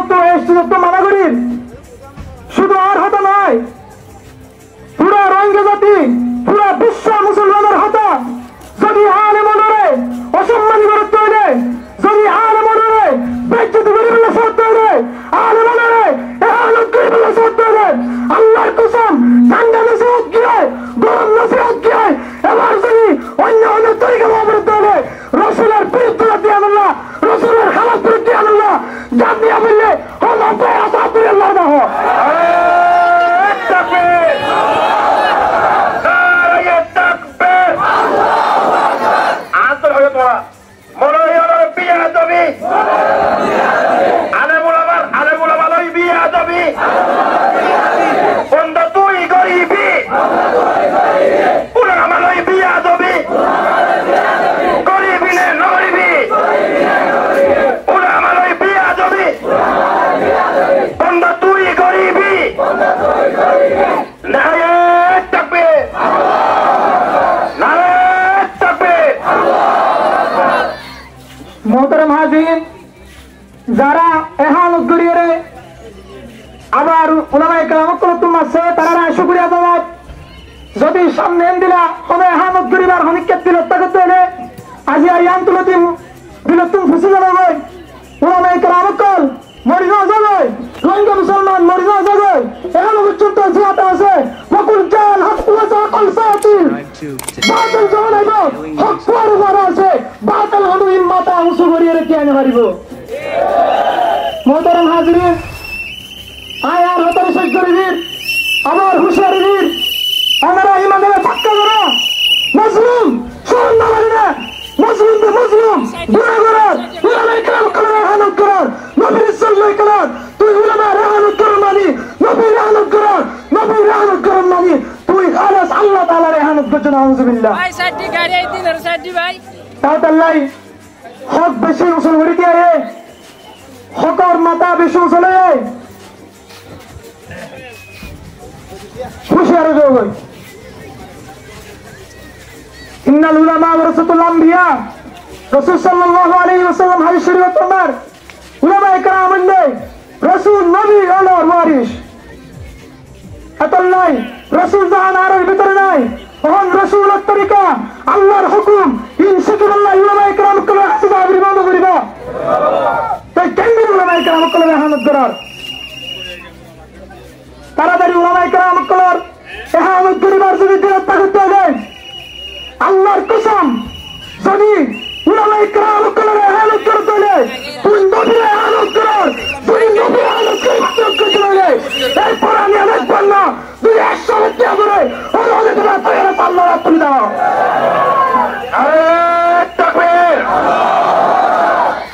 তো এসছি তো মানা করি শুধু আর হতা নয় পুরা রোহিঙ্গা জাতি পুরা বিশ্ব মুসলমানের হতা যদি আলেম ওলামারে অসম্মানী করে তৈরি যদি আলেম ওলামারে বেজ্জতি করে বলে সত্য তৈরি আলেম ওলামারে এহালত করে বলে সত্য তৈরি আল্লাহর কসম ঠান্ডা নসিহত কি হয় গরম নসিহত কি হয় এবার যদি অন্য অন্য তরিকা অবরোধ তৈরি রসুলের বিরুদ্ধে দিয়ে আল্লাহ রসুলের খালাস বিরুদ্ধে আল্লাহ জানিয়ে বললে হল আসাদুল আল্লাহ না হয় যারা এহানত করিয়ে রে আবার উলামায়ে কেরাম তোমার সে তারা শুকরিয়া জবাব যদি সামনে দিলা হবে এহানত করিবার হনিকে তিলত্তা করতে হলে আজি আয়ান তুলতি বিলতুম ফুসি যাবে উলামায়ে কেরাম কল মরিজা যাবে রোহিঙ্গা মুসলমান মরিজা যাবে এখন পর্যন্ত জিয়াতে আছে ফকুল জাল হক ওয়া কল সাতিল বাতিল জানাইব হক ওয়ার আছে বাতিল হনু ইম্মাতা উসু করিয়ে রে কি আনে পারিব মোহতারাম হাজিরিন আয়ার হতার শেষ করিবির আমার হুশিয়ারির আমরা ইমানের পাক্কা করা মুসলিম শোন না মানে না মুসলিম তো মুসলিম গুনাহগার উলামায়ে কেরাম কলমে হানত করার নবীর সাল্লাল্লাহু করার তুই উলামায়ে হানত করার মানে নবীর হানত করার নবীর হানত করার মানে তুই খালাস আল্লাহ তাআলার হানত করছ নাউযুবিল্লাহ ভাই সাড্ডি গাড়ি এই দিনের সাড্ডি ভাই তাওতাল্লাই হক বেশি উসুল হরি দিয়া রে হকর মাতা বেশি উসলে হুশিয়ার হয়ে যাও ইন্নাল উলামা ওয়ারাসাতুল আম্বিয়া রাসূল সাল্লাল্লাহু আলাইহি ওয়াসাল্লাম হাদিস শরীফে তোমার উলামায়ে কেরাম হইলে রাসূল নবী আল্লাহর ওয়ারিস আতাল্লাই রাসূল জাহান আর ভিতরে নাই ওহন রাসূলের তরিকা আল্লাহর হুকুম ইনশাআল্লাহ উলামায়ে কেরাম কলে ইহতিসাব বিমান করিবা তাই কেন উলামায়ে কেরাম কলে মেহনত করার তাড়াতাড়ি উলামায়ে কেরাম কলে মেহনত করিবার যদি দিনতা করতে হবে আল্লাহর কসম যদি উলামায়ে কেরাম কলে মেহনত করতে হবে তুই নবীর মেহনত করার তুই নবীর মেহনত করতে হবে এই কোরআন আমি বলনা তুই 100 লক্ষ করে ওরে তোরা তৈরি পাল্লা তুই দাও আরে তাকবীর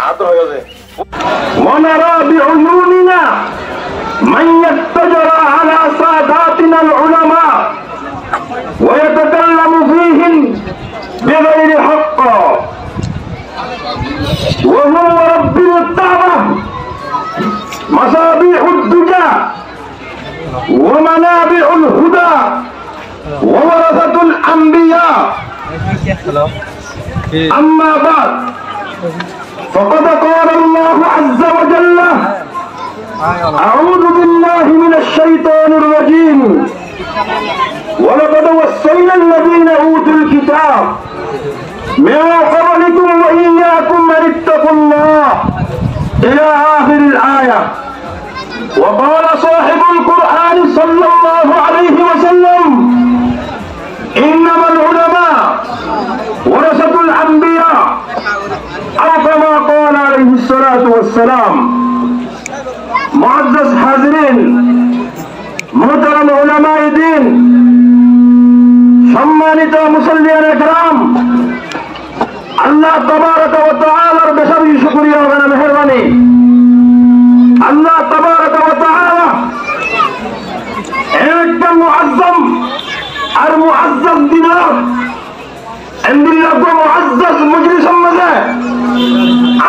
আদর হয়ে যাবে ونرى بعيوننا من يتجر على ساداتنا العلماء ويتكلم فيهم بغير حق وهو رب الكعبة مصابيح الدجى ومنابع الهدى وورثة الأنبياء أما بعد فقد قال الله عز وجل أعوذ بالله من الشيطان الرجيم ولقد وصينا الذين أوتوا الكتاب من قبلكم وإياكم أن اتقوا الله إلى آخر الآية وقال صاحب القرآن صلى الله عليه وسلم إنما العلماء ورثة الأنبياء أو كما قال عليه الصلاة والسلام معزز حاضرين محترم علماء دين সম্মানিত মুসল্লিয়ান একরাম আল্লাহ তাবারক ওয়া তাআলার বেশি শুকরিয়া হবে না মেহেরবানি আল্লাহ তাবারক ওয়া তাআলা একটা মুআজ্জম আর মুআজ্জম দিনার আলহামদুলিল্লাহ মুআজ্জজ মজলিসের মধ্যে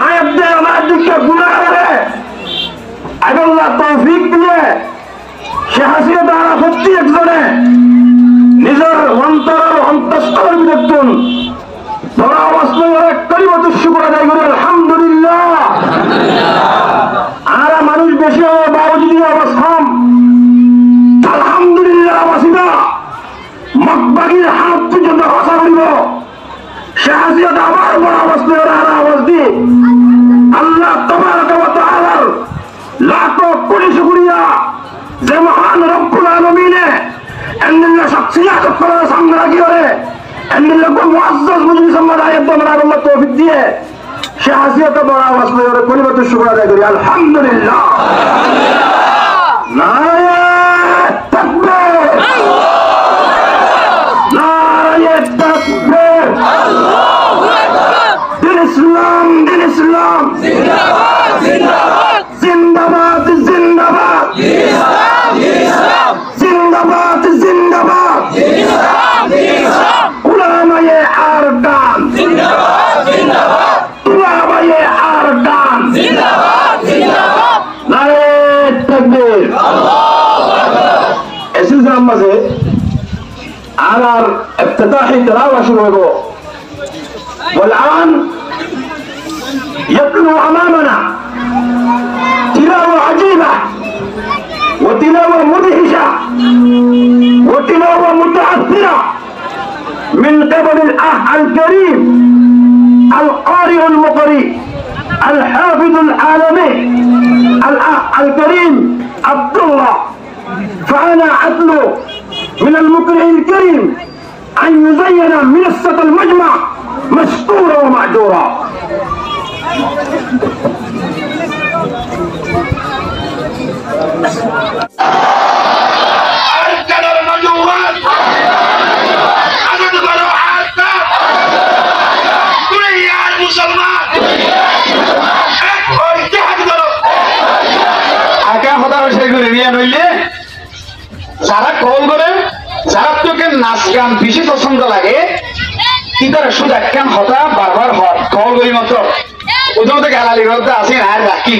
আয়াত দিয়ে আমার দিকে গুনাহ করে আল্লাহ তৌফিক দিয়ে সে হাসিনা দ্বারা প্রতি একজনে নিজের অন্তরের অন্তঃস্থল বিরক্তন ধরা অবস্থায় করিমত শুকর আদায় করি আলহামদুলিল্লাহ আর মানুষ দেশীয় বাবুজি অবস্থান আলহামদুলিল্লাহ বাসিদা মকবাগির হাত পর্যন্ত ভাষা করিব শাহাজিয়ত আমার বড় অবস্থায় আওয়াজ দিয়ে আল্লাহ তাবারক ওয়া তাআলার লাখো কোটি শুকরিয়া যে মহান রব্বুল আলামিনে এন্দিল্লা শখসিয়াত করার সামনে রাখি করে এন্দিল্লা কো মুআজ্জাজ মুজলিস আমাদের আয়াত আমরা আল্লাহ তৌফিক দিয়ে শাহাজিয়ত বড় অবস্থায় করে পরিবর্তন শুকর আদায় করি আলহামদুলিল্লাহ নারায়ে তাকবীর নারায়ে তাকবীর আল্লাহু আকবার দিন ইসলাম জিন্দাবাদ জিন্দাবাদ জিন্দাবাদ ইসলাম জিন্দাবাদ জিন্দাবাদ ইসলাম উলামায়ে আরকান জিন্দাবাদ উলামায়ে আরকান জিন্দাবাদ নারায়ে তাকবীর আল্লাহু আকবার এসিল জামাজে আর افتتاحي تلاوة شروع هو والآن يتلو أمامنا تلاوة عجيبة وتلاوة مدهشة وتلاوة متأثرة من قبل الأخ الكريم القارئ المقرئ الحافظ العالمي الأخ الكريم عبد الله فأنا أتلو من المقرئ الكريم أن يزين منصة المجمع مشكورا ومأجورا أركن المجوات عدد ضروحات دنيا المسلمان اتحاد করো আগে কথা হইছে রিয়ান হইলে যারা কল করে যারা তোকে নাচ গান বেশি পছন্দ লাগে কি তারা শুধু একখান হতা বারবার কল করি মাত্র প্রথমত গালালি করতে আসি আর কি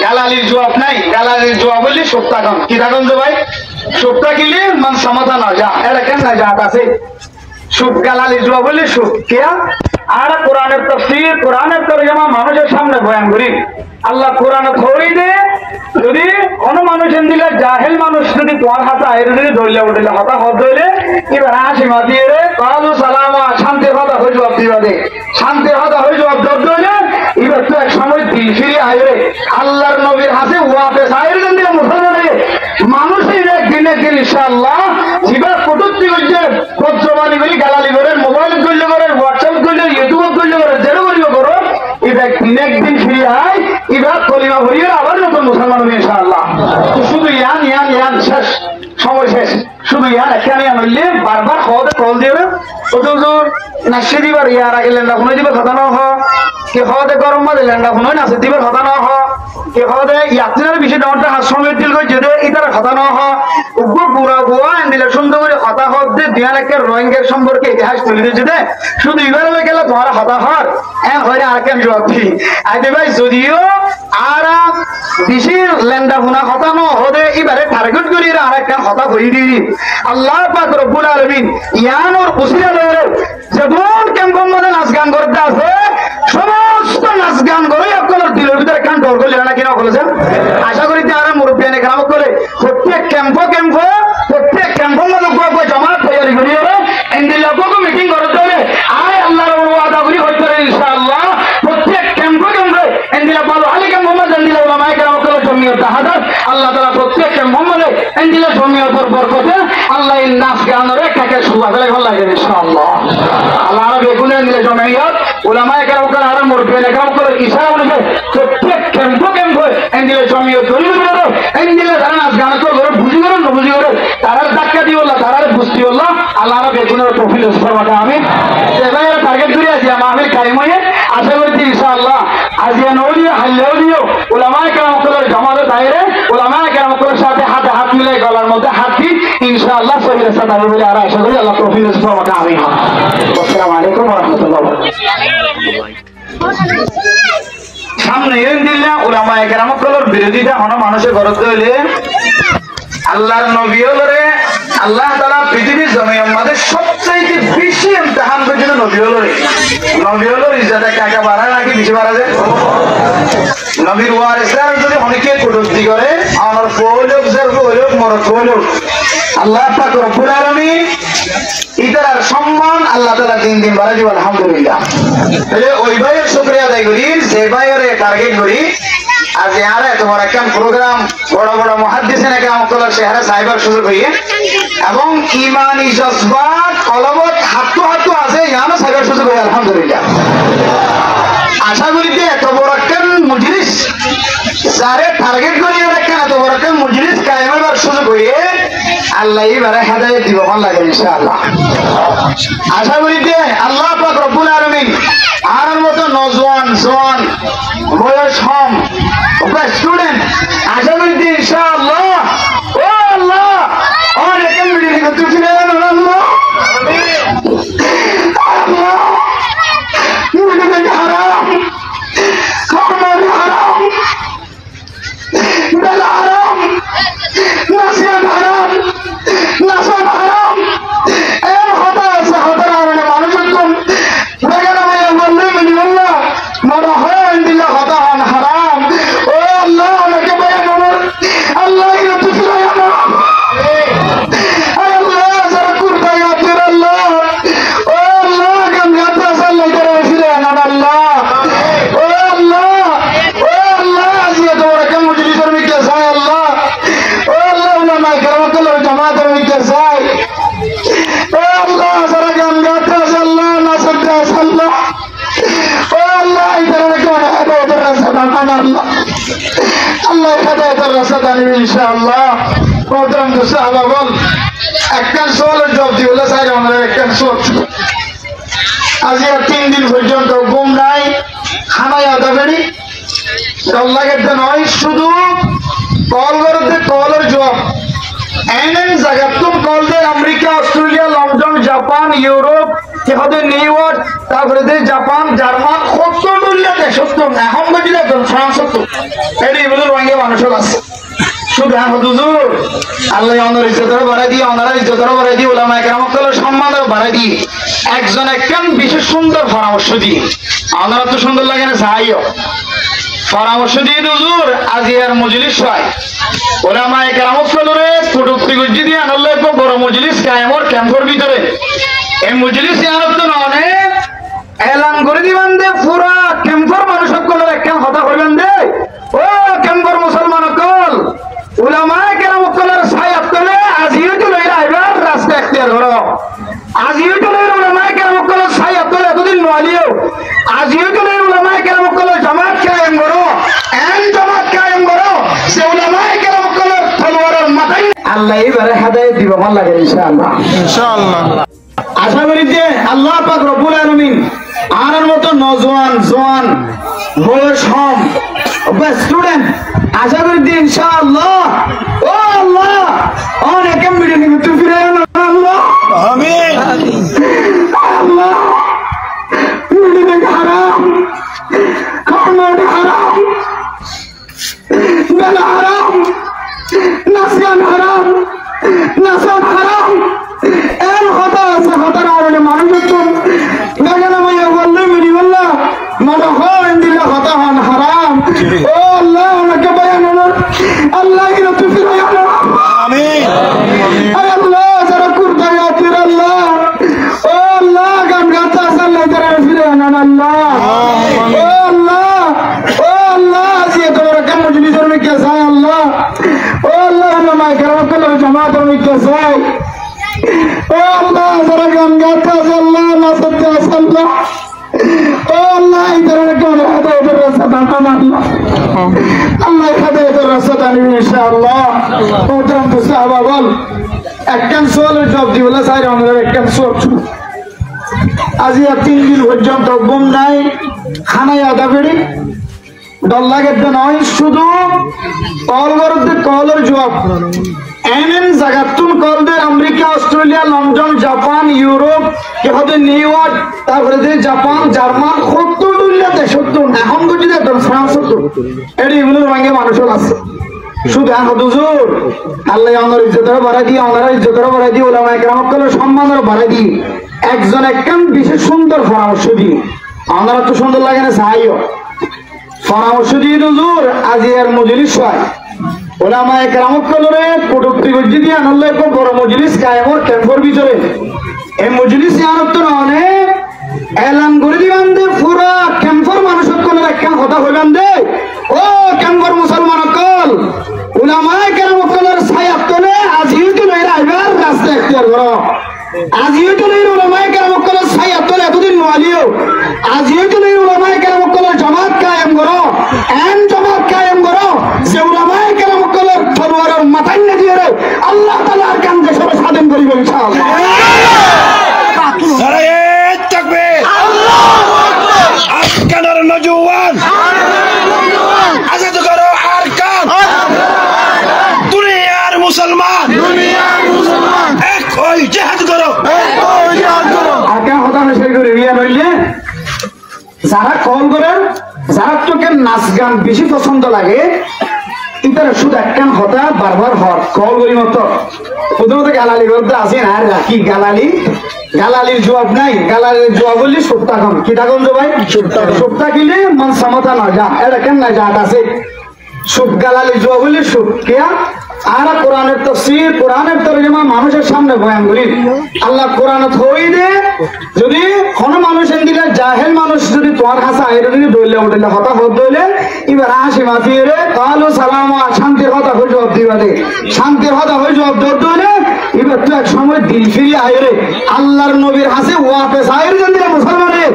গালালির জবাব নাই গালালির জবাব বললি সপ্তাহন কি থাকুন তো ভাই সপ্তাহ কিনলে মান সমাধান হয় যা এটা কেন না যা আছে সুখ গালালির জবাব বললি সুখ কেয়া আর কোরআনের তাফসীর কোরআনের তরজমা মানুষের সামনে বয়ান করি আল্লাহ কোরআন ধরি দে যদি কোন মানুষ দিলে জাহেল মানুষ যদি তোমার হাতে আইরে যদি ধরলে উঠলে হতা হত ধরলে এবার হাসি মাতিয়ে রে কালু সালামা শান্তি হতা হয়ে জবাব দিবা দে শান্তি হতা হয়ে জবাব ধরলে এবার তো এক সময় দিল ফিরে আইরে আল্লাহর নবীর হাতে ওয়াতে সাইরে দিলে মুসলমানে মানুষের একদিন ইনশাআল্লাহ জীবন প্রযুক্তি করছে পত্রবাণী বলি গালালি করে মোবাইল করলে করে হোয়াটসঅ্যাপ করলে ইউটিউব করলে করে যেটা করিও করো এবার একদিন ফিরে আয় এবার কলিমা ভরিয়ে আবার নতুন মুসলমান হবে ইনশাআল্লাহ শুধু ইয়ান শেষ সময় শেষ শুধু ইয়ান এখানে আনলে বারবার খাওয়াতে কল দিয়ে হুজুর নাশি দিবার ইয়ার আগে লেন্ডা ফোনে দিবার কথা না হ কে খাওয়াতে গরম মাঝে লেন্ডা ফোনে নাচে দিবার কথা না হ কে খাওয়াতে ইয়াত্রীর বেশি ডাউনটা হাত সময় দিল করে যদি এটার কথা না হ উগ্র বুড়া বুয়া দিলে সুন্দর করে হতা হত দিয়ে দিয়ালেকের রোহিঙ্গার সম্পর্কে ইতিহাস তুলে দিয়েছে দে শুধু এবার হয়ে গেল তোমার হতা হর হ্যাঁ হয় আর কেন জবাব দিই আইতে ভাই যদিও আর বেশি লেন্ডা ফোনা হতা না হদে এবারে টার্গেট করি আর একটা হতা হয়ে দিই আল্লাহ পাক রব্বুল আলামিন ইয়ান ওর উসিলা লয়ে যেমন কেমন মধ্যে নাচ গান করতে আছে সমস্ত নাচ গান করে আপনার দিলের ভিতরে কান ডর করলে না কিনা বলেছেন আশা করি তারা মুরব্বী এনে গ্রাম করে প্রত্যেক ক্যাম্প প্রত্যেক ক্যাম্পের মধ্যে জমাত তৈরি করি এন্ডি লোককে মিটিং করতে হবে আয় আল্লাহর ওয়াদা করি হইতে ইনশাআল্লাহ প্রত্যেক ক্যাম্পে এন্ডিলা ভালো আলিকা মোহাম্মদ এন্ডিলা উলামায়ে কেরাম করে জমিয়ত হাজার আল্লাহ তাআলা প্রত্যেক মোহাম্মদে এন্ডিলা জমিয়তের বরকতে আল্লাহ এই নাচ গানের একাকে সুবা ফেলে ভালো লাগে ইনশাআল্লাহ আল্লাহ বেগুনে এন্ডিলা জমিয়ত উলামায়ে কেরাম করে আর মুরব্বী এনে কেরাম করে ইশারা বলে প্রত্যেক ক্যাম্পে এন্ডিলা জমিয়ত তৈরি করে এন্ডিলা যারা নাচ গান করে বুঝি করে না বুঝি করে তারা ধাক্কা দিও আল্লাহ তারা বুঝতি আল্লাহ আল্লাহ বেগুনের তৌফিক ফরমাতে আমিন এবারে টার্গেট করে আছি আমির কায়েম হয়ে আশা করছি ইনশাআল্লাহ আজিয়ান ওলিয়া হাল্লাউলিও উলামায়ে কেরাম করে জামাতে দায়রে উলামায়ে কেরাম করে সাথে হাতে হাত মিলে গলার মধ্যে হাত দি ইনশাআল্লাহ সহিহ সাদা বলে আর আশা করি আল্লাহ তৌফিক ফরমাতে আমিন আসসালামু আলাইকুম ওয়া রাহমাতুল্লাহি ওয়া বারাকাতুহু সামনে দিল্লা উলামায়ে কেরাম করে বিরোধিতা হন মানুষের গরজ হইলে আল্লাহর নবী হলরে আল্লাহ তাআলা পৃথিবীর জমিনের মধ্যে সবচেয়ে বেশি ইমতিহান করেছিল নবী হলরে ইজ্জত কাকা বাড়া নাকি বেশি বাড়া যায় নবীর ওয়ারিসরা যদি অনেকে মরদ হলো আল্লাহ পাক রব্বুল আলামিন ইতার সম্মান আল্লাহ তাআলা দিন দিন বাড়াই দিব আলহামদুলিল্লাহ। তাহলে ওই ভাইয়ের শুকরিয়া আদায় করি যে ভাইয়ের টার্গেট করি আজ ইয়ারে তোমার একটা প্রোগ্রাম বড় বড় মুহাদ্দিসিন একরাম কলার চেহারা সাহেবের সুযোগ হইয়ে এবং ঈমানি জজবাত কলবত হাতু হাতু আছে ইয়ানো সাহেবের সুযোগ হইয়ে আলহামদুলিল্লাহ। আশা করি যে এত বড় একটা মজলিস যারে টার্গেট করি রাখেন এত বড় একটা মজলিস কায়েমের সুযোগ হইয়ে আল্লাহ এবারে হেদায়েত দিব ভালো লাগে ইনশাআল্লাহ। আশা করি যে আল্লাহ পাক রব্বুল আলামিন আর মতো নওজোয়ান জওয়ান বয়স কম স্টুডেন্ট আশা করি যে ইনশাআল্লাহ ও আল্লাহ অনেক মিডিয়া করতে ছিলেন আল্লাহ আল্লাহ মুমিনের হারাম খাবার হারাম বেল হারাম নাসিয়ান হারাম নাসান হারাম এর হতা আছে হতার কারণে মানুষের তো বেগানা ভাইয়া বললে মিনিমাল্লাহ মনে হয় দিল্লা হতা হন হারাম ও আল্লাহ অনেকে ভাইয়া আমার আল্লাহ ইরতু ফিরাই আমার আল্লাহ যারা কুরতা ইয়াতির আল্লাহ ও আল্লাহ গান গাতা সাল্লাই করে ফিরে আনান আল্লাহ ও আল্লাহ আজিয়া তোমার কেমন মজলিসের মিকে যায় আল্লাহ ও আল্লাহ উলামা কেরামতুল্লাহ জামাতের মিকে যায় ও আল্লাহ যারা গান গাতা আল্লাহ নাচতে আল্লাহ ও আল্লাহ ইতারা কেমন হেদায়েতের রাস্তা দেখান আল্লাহ আল্লাহ হেদায়েতের রাস্তা দানিবে ইনশাআল্লাহ। প্রোগ্রাম তো সাহাবা বল একটা সোয়ালের জবাব দিওলা চাই আমাদের একটা সোয়াল আজ 3 দিন পর্যন্ত ঘুম নাই খানায় আদা বেড়ি ডল লাগে নয় শুধু কল করতে কলের জবাব এমন জায়গা তুমি কল দে America Australia London Japan Europe ইহাদের নিউ ইয়র্ক তারপরে জাপান জার্মান 70 দেশ 70 এখন বুঝলে ফ্রান্স 70 এটি এগুলো রঙে মানুষের আছে শুধু হুজুর আল্লাহ অনার ইজ্জতের বাড়াই দিয়ে অনার ইজ্জতের বাড়াই দিয়ে উলামা কেরামতের সম্মানের বাড়াই দিয়ে একজন একজন বিশেষ সুন্দর পরামর্শ দিয়ে অনারা তো সুন্দর লাগে না চাইও পরামর্শ দিয়ে হুজুর আজ এর মজলিস হয় উলামা কেরামতরে প্রযুক্তি গজ্জি দিয়ে আনলে বড় মজলিস কায়েমর ক্যাম্পের ভিতরে এই মজলিস আনব তো অনেক এলান করে দিবেন দে পুরা ক্যাম্পের মানুষ সকলের একখান কথা হইবেন দে ও ক্যাম্পের মুসলমান সকল উলামা কেরামতের ছায়াত তলে আজিও তো লইরা আইবার রাস্তা এখতিয়ার করো আজিও তো লইরা উলামা কেরামতের ছায়াত তলে এতদিন নলিও আজিও তো লইরা উলামা কেরামতের জামাত কায়েম করো এন জামাত কায়েম করো সে উলামা কেরামতের তলোয়ারের মাথায় আল্লাহ এবারে হেদায়েত দিব ভালো লাগে ইনশাআল্লাহ ইনশাআল্লাহ। আশা করি যে আল্লাহ পাক রব্বুল আলামিন আর মতো নওজোয়ান জওয়ান বয়স কম স্টুডেন্ট আশা করি যে ইনশাআল্লাহ ও আল্লাহ অনেক মিডিয়া করতে ফিরে আল্লাহ আমিন আল্লাহ মিডিয়া হারাম খাবার হারাম বেল হারাম নাসিয়ান হারাম নাসান হারাম এর হতা আছে হতার কারণে মানুষের তো বেগানা ভাইয়া বললে মিনিমাল্লাহ মনে হয় দিল্লা হতা হন হারাম ও আল্লাহ অনেকে ভাইয়া আমার আল্লাহ ইরতু ফিরাই আমার আমিন আল্লাহ যারা কুরতা ইয়াতির আল্লাহ ও আল্লাহ গান গাতা সাল্লাই করে ফিরে আনান আল্লাহ ও আল্লাহ আজিয়া তোমার কেমন মজলিসের মিকে যায় আল্লাহ ও আল্লাহ উলামা কেরামতুল্লাহ জামাতের মিকে যায় ও আল্লাহ যারা গান গাতা আল্লাহ নাচতে আল্লাহ ও আল্লাহ ইতারা কেমন হেদায়েতের রাস্তা দেখান আল্লাহ আল্লাহ হেদায়েতের রাস্তা দানিবে ইনশাআল্লাহ। প্রোগ্রাম তো সাহাবা বল একখান সোয়ালের জবাব দিওলা চাই আমাদের একখান সোয়াল আজ 3 দিন পর্যন্ত ঘুম নাই খানায় আদা বেড়ি ডল লাগে নয় শুধু কল করতে কলের জবাব এমন জায়গা তুমি কল দে America Australia London Japan Europe ইহাদের নিউ ইয়র্ক তারপরে জাপান জার্মান 70 দেশ 70 এখন বুঝলে ফ্রান্স 70 এটি এগুলো রঙে মানুষের আছে শুধু হুজুর আল্লাহ অনার ইজ্জতের বাড়াই দিয়ে অনার ইজ্জতের বাড়াই দিয়ে উলামা কেরামতের সম্মানের বাড়াই দিয়ে একজন একখান বিশেষ সুন্দর পরামর্শ দিয়ে অনারা তো সুন্দর লাগে না চাইও পরামর্শ দিয়ে হুজুর আজ এর মজলিস হয় ওলামায়ে কেরাম কলরে কটুক্তি গজ্জি দিয়ে আনলে খুব বড় মজলিস কায়েমর ক্যাম্পর ভিতরে এই মজলিস আনত্ত অনেক এলান করে দিবান দে পুরা ক্যাম্পর মানুষের কোন একটা কথা হইবান দে ও ক্যাম্পর মুসলমান কল ওলামায়ে কেরাম কলর ছায়াত তলে আজিও তো নয় আইবার রাস্তা এখতিয়ার করো আজিও তো নয় ওলামায়ে কেরাম কলর ছায়াত তলে এতদিন নোয়ালিও আজিও তো নয় ওলামায়ে কেরাম কলর জামাত কায়েম করো এন জামাত কায়েম করো যে ওলামায়ে কেরাম কলর তলোয়ারের মাথায় না দিয়ে রে আল্লাহ তাআলার কাম দেশে স্বাধীন করিবে ইনশাআল্লাহ নারায়ে তাকবীর আল্লাহু আকবার আজকানের নওজওয়ান আজাদ করো আরকান দুনিয়ার মুসলমান এক হই জিহাদ করো আরকান হতা মেশাই করে রিয়া হইলে যারা কল করেন যারা তোকে নাচ গান বেশি পছন্দ লাগে ইতারা শুধু একখান হতা বারবার হর কল করি মতো প্রথমত গালালি করতে আসেন আর রাখি গালালির জবাব নাই গালালির জবাব বললি সপ্তাহ কম কি থাকুন তো ভাই সপ্তাহ কিনে মন সমতা না যা এটা কেন না যা আছে সুখ গালালির জবাব বললি সুখ কেয়া আর কোরআনের তাফসীর কোরআনের তরজমা মানুষের সামনে বয়ান করি আল্লাহ কোরআনত হই দে যদি কোন মানুষ এন্দিলে জাহেল মানুষ যদি তোমার কাছে আইরে যদি দইলে উঠলে হতা হত দইলে এবার হাসি মাফিরে কালো সালাম শান্তির কথা হই জবাব দিবা দে শান্তির কথা হই জবাব দইলে এবার তো এক সময় দিল ফিরিয়ে আইরে আল্লাহর নবীর হাসে ওয়াপস আইরে যদি মুসলমানে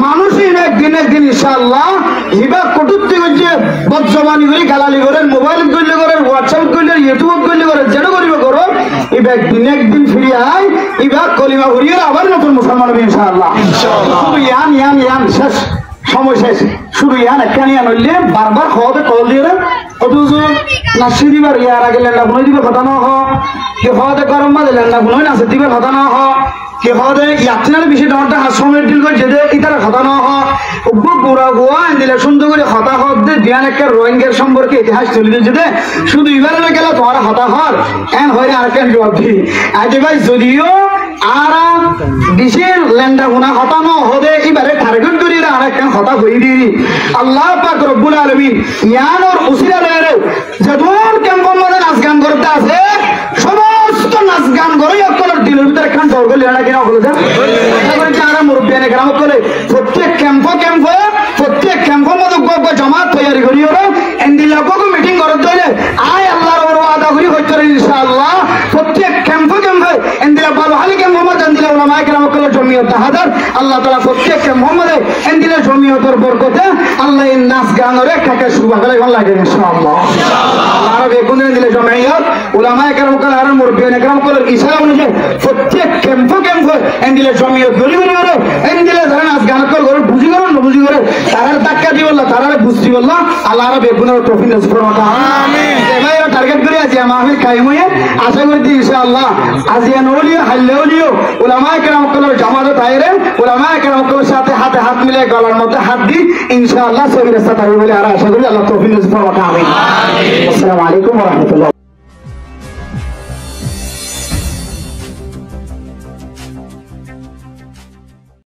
মানুষই একদিন ইনশাআল্লাহ হিবা কটুক্তি করছে বদজবানি করে গালালি করেন মোবাইল করলে করেন হোয়াটসঅ্যাপ করলে ইউটিউব করলে করেন যেন করিব করো এবার একদিন ফিরে আয় এবার কলিমা ঘুরিয়ে আবার নতুন মুসলমান হবে ইনশাআল্লাহ শুধু ইয়ান শেষ সময় শেষ শুধু ইয়ান একটা ইয়ান হইলে বারবার খাওয়াতে কল দিয়ে অথচ নাচি দিবার ইয়ার আগে লেন্ডা গুনোই দিবে কথা না হ কে খাওয়াতে গরম বাজে লেন্ডা গুনোই নাচে দিবে কথা না হ কে খাওয়াতে ইয়াত্রিনার বেশি ডরটা হাসমে ডিল করে যেতে ইতারা কথা না হ বুড়া গোয়া দিলে সুন্দর করে হতাহত দিয়ে দিয়ান একটা রোহিঙ্গার সম্পর্কে ইতিহাস চলে যেতে শুধু এবারে গেল তোমার হতাহত এন হয়ে আর কেন জবাব দি আজ ভাই যদিও আর বিশের লেন্ডা গুনা হতানো হদে এবারে টার্গেট করি আর কেন হতা হয়ে দি আল্লাহ পাক রব্বুল আলামিন ইয়ান ওর উসিলা রে যদুর কেমন মধ্যে নাচ গান করতে আছে সমস্ত নাচ গান করে আপনার দিলের ভিতরে খান দৌড় করে লেনা কিনা হলো যারা মুরব্বিয়ানে গ্রাম করে প্রত্যেক ক্যাম্প মধ্যে জমাত তৈরি করি ওরা এন্দিলাকে মিটিং করতে হইলে আয় আল্লাহর বড় আদা করি হইতে ইনশাআল্লাহ প্রত্যেক ক্যাম্পে এন্দিলা ভালো হালিকে মোহাম্মদ এন্দিলা ওলামায়ে কেরাম কল জমিয়ত হাজার আল্লাহ তাআলা প্রত্যেক মোহাম্মদে এন্দিলা জমিয়তের বরকতে আল্লাহ এই নাচ গানের একটা শুরু করে ভালো লাগে ইনশাআল্লাহ আল্লাহ বেগুন এন্দিলা জমিয়ত ওলামায়ে কেরাম কল আর মুরব্বিয়ানে কেরাম কল ইসলাম অনুযায়ী প্রত্যেক ক্যাম্পে এন্দিলা জমিয়ত গলি করে এন্দিলা যারা নাচ গান করে বুঝি করে না বুঝি করে তারার ধাক্কা দি বললা তারার বুঝতি বললা আল্লাহ বেগুনের তৌফিক নসিব করুন আমিন এবারে টার্গেট করে আছে মাহফিল কায়েম হয়ে আশা করি ইনশাআল্লাহ আজিয়ান ওলিও হাল্লে ওলিও উলামায়ে কেরাম কলের জামাতে তাইরে উলামায়ে কেরাম কলের সাথে হাতে হাত মিলে গলার মধ্যে হাত দি ইনশাআল্লাহ সবির সাথে বলে আর আশা করি আল্লাহ তৌফিক নসিব করুন আমিন আসসালামু আলাইকুম ওয়া রাহমাতুল্লাহ